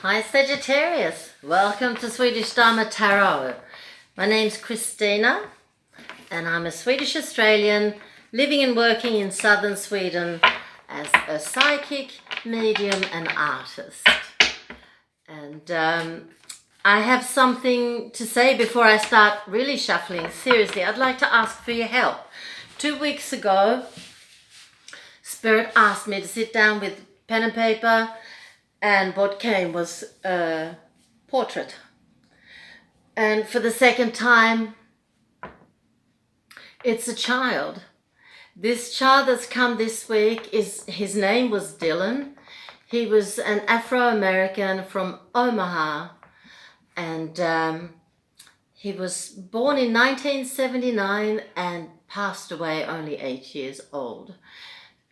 Hi Sagittarius, welcome to Swedish Dharma Tarot. My name's Christina and I'm a Swedish Australian living and working in southern Sweden as a psychic, medium and artist. And I have something to say before I start really shuffling. Seriously, I'd like to ask for your help. 2 weeks ago, Spirit asked me to sit down with pen and paper, and what came was a portrait. And for the second time, it's a child. This child that's come this week, his name was Dylon. He was an Afro-American from Omaha, and he was born in 1979 and passed away only 8 years old.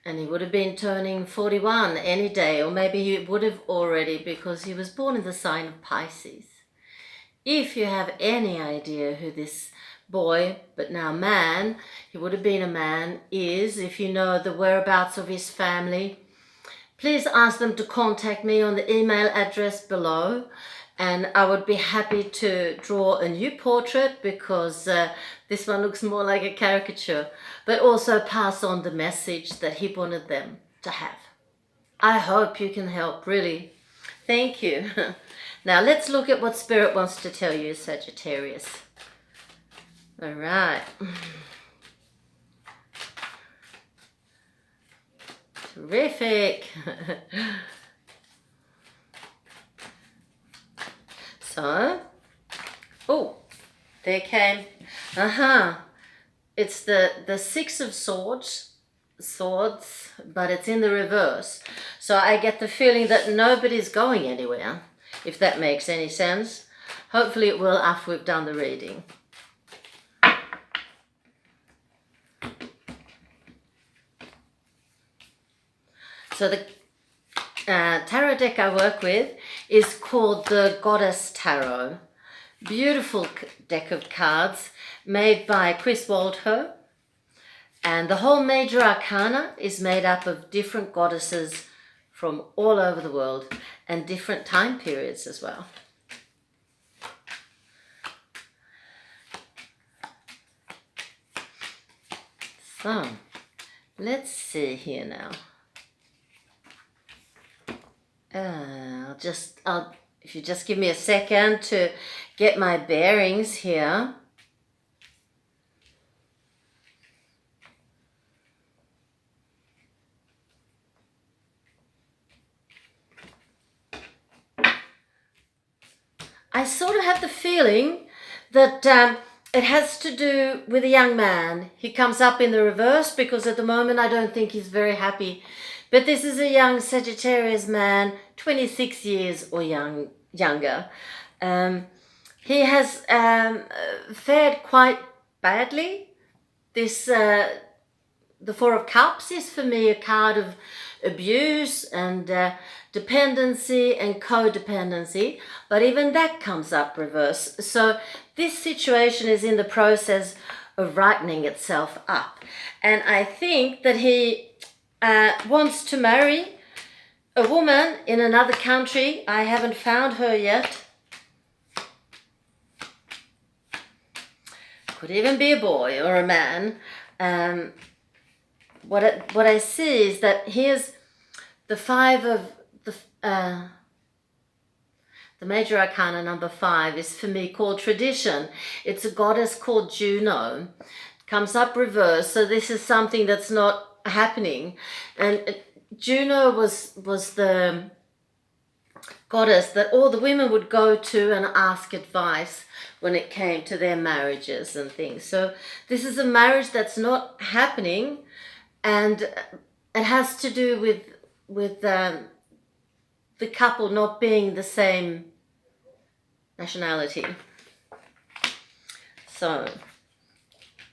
And he would have been turning 41 any day, or maybe he would have already, because he was born in the sign of Pisces. If you have any idea who this boy, but now man, he would have been a man, is, if you know the whereabouts of his family, please ask them to contact me on the email address below, and I would be happy to draw a new portrait, because this one looks more like a caricature, but also pass on the message that he wanted them to have. I hope you can help, really. Thank you. Now let's look at what Spirit wants to tell you, Sagittarius. All right. Terrific. So, oh, there came, it's the Six of Swords, but it's in the reverse. So I get the feeling that nobody's going anywhere, if that makes any sense. Hopefully it will after we've done the reading. So the tarot deck I work with is called the Goddess Tarot. Beautiful deck of cards made by Chris Waldher, and the whole major arcana is made up of different goddesses from all over the world and different time periods as well. So let's see here now. If you just give me a second to get my bearings here. I sort of have the feeling that it has to do with a young man. He comes up in the reverse because at the moment I don't think he's very happy. But this is a young Sagittarius man, 26 years or younger. He has fared quite badly. The Four of Cups is for me a card of abuse and dependency and codependency, but even that comes up reverse. So this situation is in the process of rightening itself up. And I think that he wants to marry a woman in another country. I haven't found her yet. Could even be a boy or a man. What I see is that here's the five of the major arcana number 5 is for me called tradition. It's a goddess called Juno. It comes up reverse, so this is something that's not happening. And Juno was the goddess that all the women would go to and ask advice when it came to their marriages and things. So this is a marriage that's not happening, and it has to do with the couple not being the same nationality. So,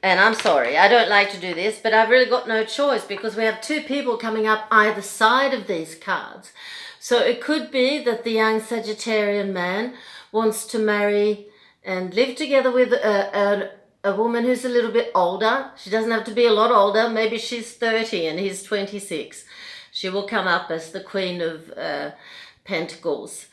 and I'm sorry, I don't like to do this, but I've really got no choice because we have 2 people coming up either side of these cards. So it could be that the young Sagittarian man wants to marry and live together with a woman who's a little bit older. She doesn't have to be a lot older. Maybe she's 30 and he's 26. She will come up as the Queen of Pentacles.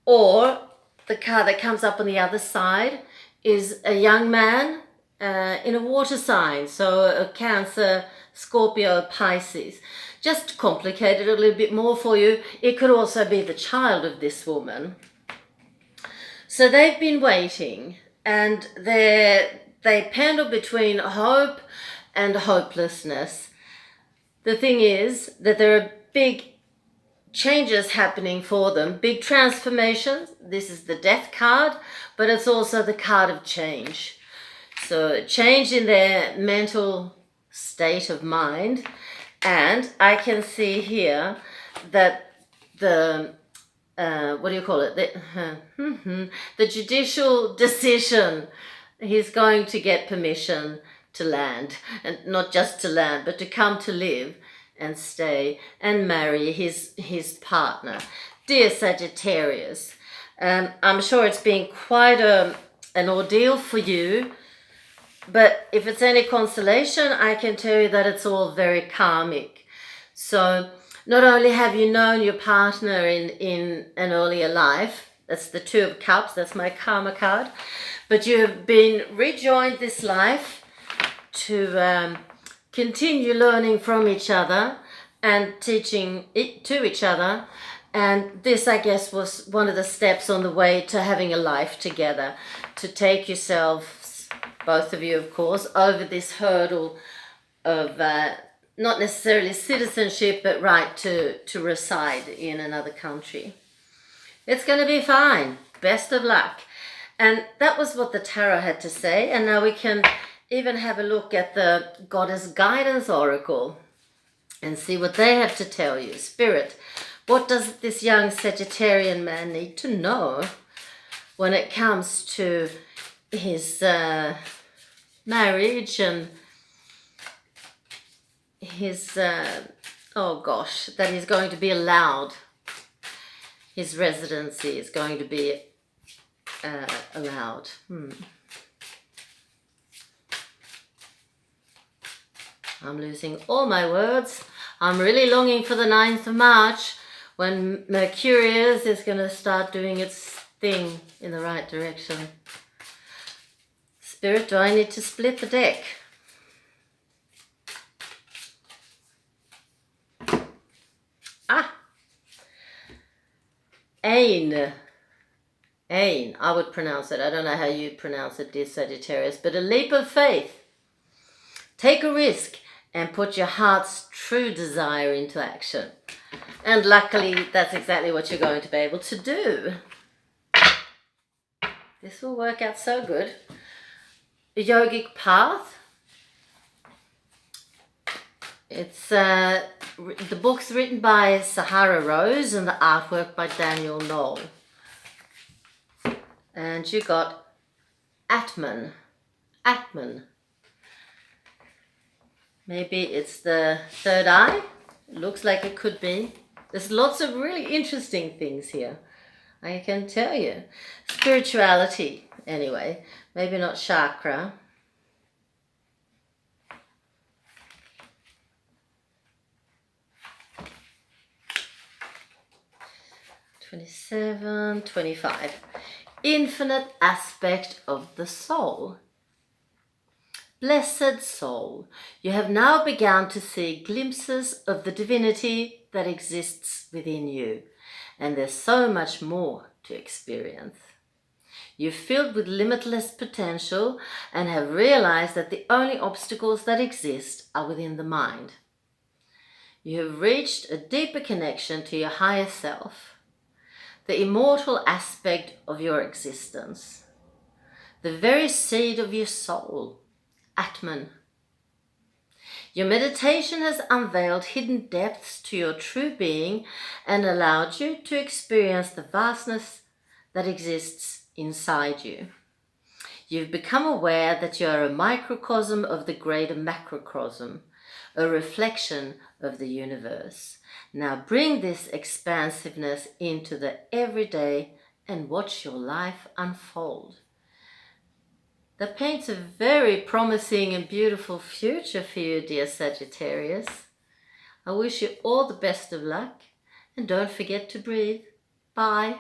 Or the card that comes up on the other side is a young man in a water sign, so a Cancer, Scorpio, Pisces. Just to complicate it a little bit more for you, it could also be the child of this woman. So they've been waiting, and they pendle between hope and hopelessness. The thing is that there are big changes happening for them, big transformations. This is the Death card, but it's also the card of change. So change in their mental state of mind. And I can see here that the what do you call it? The judicial decision. He's going to get permission to land, and not just to land, but to come to live and stay and marry his partner. Dear Sagittarius, I'm sure it's been quite an ordeal for you, but if it's any consolation, I can tell you that it's all very karmic. So not only have you known your partner in an earlier life, that's the Two of Cups, that's my karma card, but you have been rejoined this life to continue learning from each other and teaching it to each other. And this, I guess, was one of the steps on the way to having a life together, to take yourselves, both of you, of course, over this hurdle of not necessarily citizenship, but right to reside in another country. It's going to be fine. Best of luck. And that was what the tarot had to say. And now we can even have a look at the Goddess Guidance Oracle and see what they have to tell you. Spirit, what does this young Sagittarian man need to know when it comes to his marriage and his, oh gosh, that he's going to be allowed, his residency is going to be allowed. I'm losing all my words. I'm really longing for the 9th of March when Mercurius is going to start doing its thing in the right direction. Spirit, do I need to split the deck? Ain. Ain, I would pronounce it. I don't know how you pronounce it, dear Sagittarius, but a leap of faith. Take a risk and put your heart's true desire into action. And luckily, that's exactly what you're going to be able to do. This will work out so good. A yogic path. It's the book's written by Sahara Rose and the artwork by Daniel Knoll. And you got Atman. Atman. Maybe it's the third eye. It looks like it could be. There's lots of really interesting things here, I can tell you. Spirituality, anyway. Maybe not chakra. (27, 25). Infinite aspect of the soul. Blessed soul, you have now begun to see glimpses of the divinity that exists within you, and there's so much more to experience. You're filled with limitless potential and have realized that the only obstacles that exist are within the mind. You have reached a deeper connection to your higher self, the immortal aspect of your existence, the very seed of your soul, Atman. Your meditation has unveiled hidden depths to your true being and allowed you to experience the vastness that exists inside you. You've become aware that you are a microcosm of the greater macrocosm, a reflection of the universe. Now bring this expansiveness into the everyday and watch your life unfold. That paints a very promising and beautiful future for you, dear Sagittarius. I wish you all the best of luck, and don't forget to breathe. Bye.